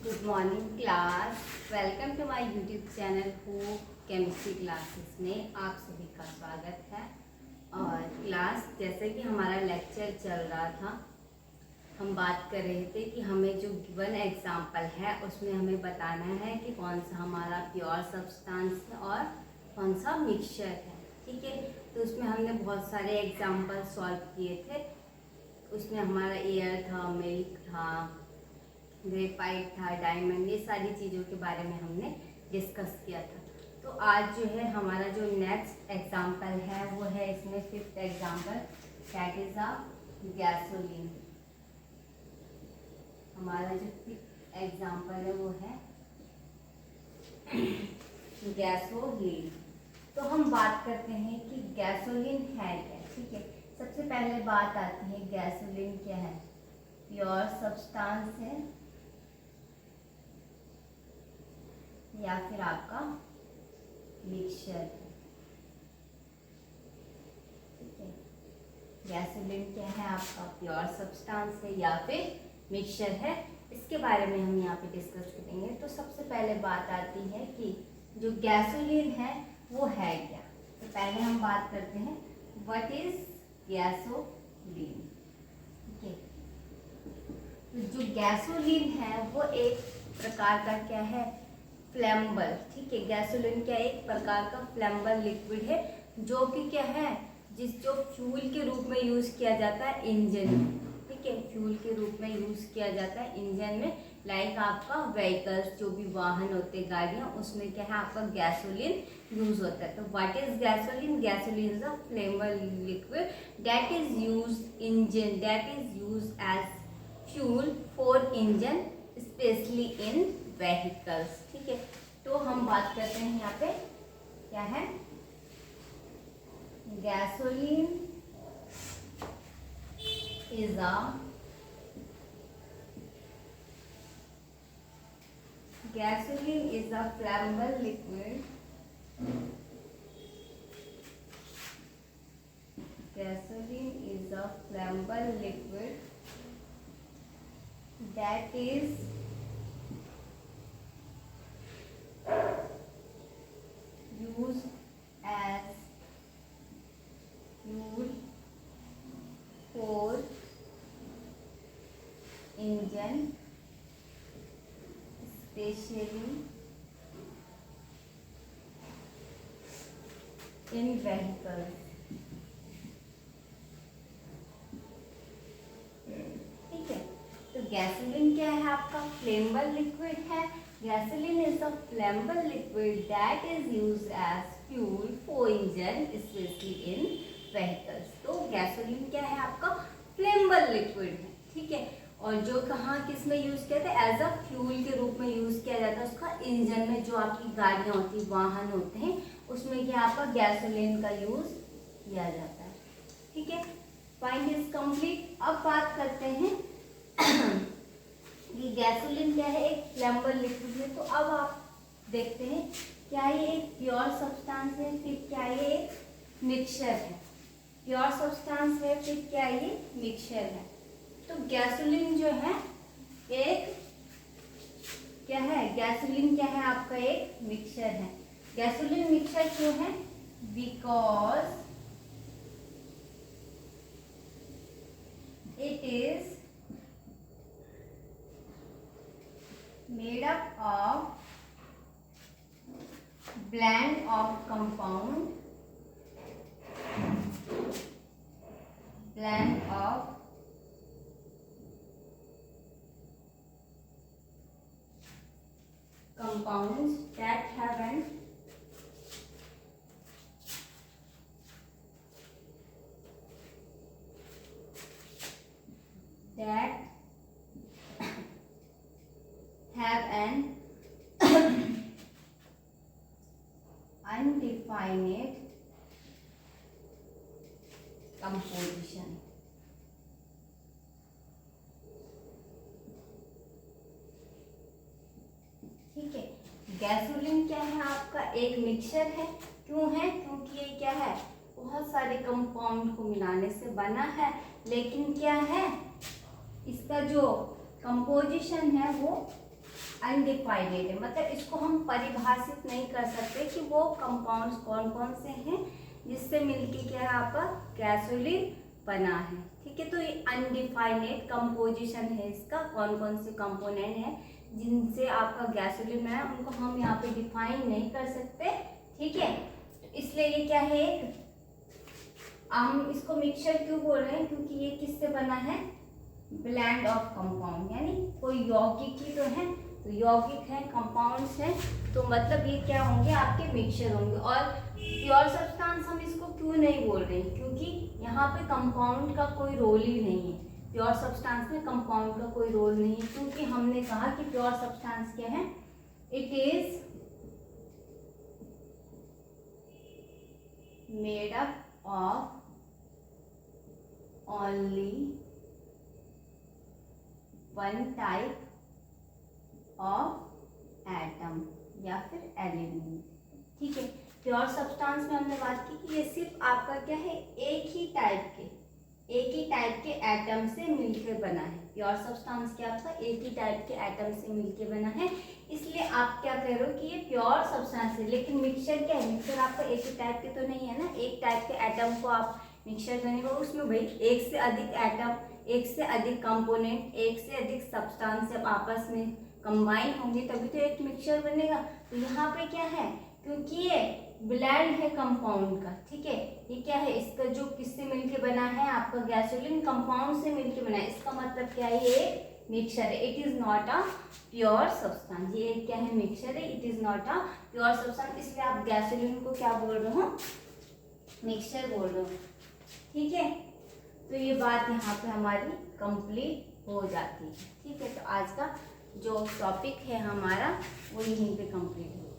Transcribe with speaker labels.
Speaker 1: Good morning class. Welcome to my YouTube channel हु chemistry classes में आप सभी का स्वागत है। और क्लास, जैसे कि हमारा लेक्चर चल रहा था, हम बात कर रहे थे कि हमें जो गिवन एग्जाम्पल है उसमें हमें बताना है कि कौन सा हमारा प्योर सब्सटेंस है और कौन सा मिक्सचर है। ठीक है, तो उसमें हमने बहुत सारे एग्जाम्पल सॉल्व किए थे। उसमें हमारा एयर था, मिल्क था, ग्रेफाइट था, डायमंड, ये सारी चीज़ों के बारे में हमने डिस्कस किया था। तो आज जो है हमारा जो नेक्स्ट एग्जाम्पल है वो है इसमें fifth example, that is a gasoline. हमारा जो फिफ्थ एग्जाम्पल है वो है गैसोलीन। तो हम बात करते हैं कि गैसोलीन है क्या। ठीक है, सबसे पहले बात आती है गैसोलीन क्या है। प्योर सब्सटेंस है या फिर आपका मिक्सचर है। ठीक है, गैसोलीन क्या है, आपका प्योर सब्सटेंस है या फिर मिक्सचर है, इसके बारे में हम यहाँ पे डिस्कस करेंगे। तो सबसे पहले बात आती है कि जो गैसोलीन है वो है क्या। तो पहले हम बात करते हैं व्हाट इज गैसोलीन। ठीक है, तो जो गैसोलीन है वो एक प्रकार का क्या है, फ्लेम्बल। ठीक है, गैसोलीन क्या एक प्रकार का फ्लेम्बल लिक्विड है जो कि क्या है, जो फ्यूल के रूप में यूज किया जाता है इंजन में। ठीक है, फ्यूल के रूप में यूज किया जाता है इंजन में, लाइक आपका व्हीकल्स, जो भी वाहन होते हैं, गाड़ियाँ, उसमें क्या है आपका गैसोलीन यूज होता है। तो what is gasoline? Gasoline is a flammable liquid that is use as fuel for engine specially in vehicles. ठीक है, तो हम बात करते हैं यहाँ पे क्या है, gasoline is a flammable liquid. Gasoline is a flammable liquid that is used as fuel for engine, especially in vehicles। ठीक है, तो गैसोलीन क्या है आपका, फ्लेमेबल लिक्विड है। Gasoline is a flammable liquid that is used as fuel for engine specially in vehicles. तो gasoline क्या है आपका, फ्लेमेबल लिक्विड है। ठीक है, और जो कहाँ किस में यूज किया था, एज अ फ्यूल के रूप में यूज किया जाता है उसका इंजन में, जो आपकी गाड़ियाँ होती हैं, वाहन होते हैं, उसमें क्या आपका गैसोलीन का यूज किया जाता है। ठीक है, पॉइंट इज कंप्लीट। अब बात करते हैं ये गैसोलीन क्या है, एक फ्लेमेबल लिक्विड है। तो अब आप देखते हैं क्या ये एक प्योर सब्सटेंस है, फिर क्या ये एक मिक्सचर है। प्योर सब्सटेंस है, फिर क्या ये मिक्सचर है। तो गैसोलीन जो है एक क्या है, गैसोलीन क्या है आपका एक मिक्सचर है। गैसोलीन मिक्सचर क्यों है, because it is made up of blend of compounds that have an undefined composition। ठीक है, गैसोलीन क्या है आपका एक मिक्सचर है। क्यों है, क्योंकि ये क्या है, बहुत सारे कंपाउंड को मिलाने से बना है, लेकिन क्या है, इसका जो कंपोजिशन है वो अनडिफाइनेड है, मतलब इसको हम परिभाषित नहीं कर सकते कि वो कंपाउंड्स कौन कौन से हैं जिससे मिलके क्या है आपका गैसोलीन बना है। ठीक है, तो ये अनडिफाइनेड कंपोजिशन है इसका, कौन कौन से कंपोनेंट हैं जिनसे आपका गैसोलीन बना है उनको हम यहाँ पे डिफाइन नहीं कर सकते। ठीक है, तो इसलिए ये क्या है, हम इसको मिक्सचर क्यों बोल रहे हैं, क्योंकि ये किससे बना है, ब्लेंड ऑफ कंपाउंड, यानी कोई यौगिक ही तो है, तो यौगिक है, कंपाउंड्स हैं, तो मतलब ये क्या होंगे, आपके मिक्सचर होंगे। और प्योर सब्सटेंस हम इसको क्यों नहीं बोल रहे हैं, क्योंकि यहाँ पे कंपाउंड का कोई रोल ही नहीं है, प्योर सब्सटेंस में कंपाउंड का कोई रोल नहीं है, क्योंकि हमने कहा कि प्योर सब्सटेंस क्या है, it is made up of only one type of atom या फिर एलिमेंट। ठीक है, प्योर सब्सटेंस में हमने बात की कि ये सिर्फ आपका क्या है, एक ही टाइप के एटम से मिलकर बना है। प्योर सब्सटेंस क्या आपका एक ही टाइप के एटम से मिलकर बना है, इसलिए आप क्या कह रहे हो कि ये प्योर सब्सटेंस है। लेकिन मिक्सचर क्या है, मिक्सचर आपका एक ही टाइप के तो नहीं है ना, एक टाइप के एटम को आप मिक्सचर बनेगा उसमें भाई एक से अधिक एटम, एक से अधिक कंपोनेंट, एक से अधिक सब्सटेंस जब आपस में कंबाइन होंगे तभी तो एक मिक्सचर बनेगा। तो यहाँ पे क्या है, क्योंकि ये ब्लेंड है कंपाउंड का, ठीक है, ये क्या है, इसका जो किससे मिलके बना है, आपका गैसोलीन कंपाउंड से मिलके बना है, इसका मतलब क्या है, ये मिक्सचर है, it is not a pure substance. ये क्या है, मिक्सचर है, it is not a pure substance, इसलिए आप गैसोलीन को क्या बोल रहे हो, मिक्सचर बोल रहे हो। ठीक है, तो ये बात यहाँ पे हमारी कंप्लीट हो जाती है। ठीक है, तो आज का जो टॉपिक है हमारा वो यहीं पे कंप्लीट हो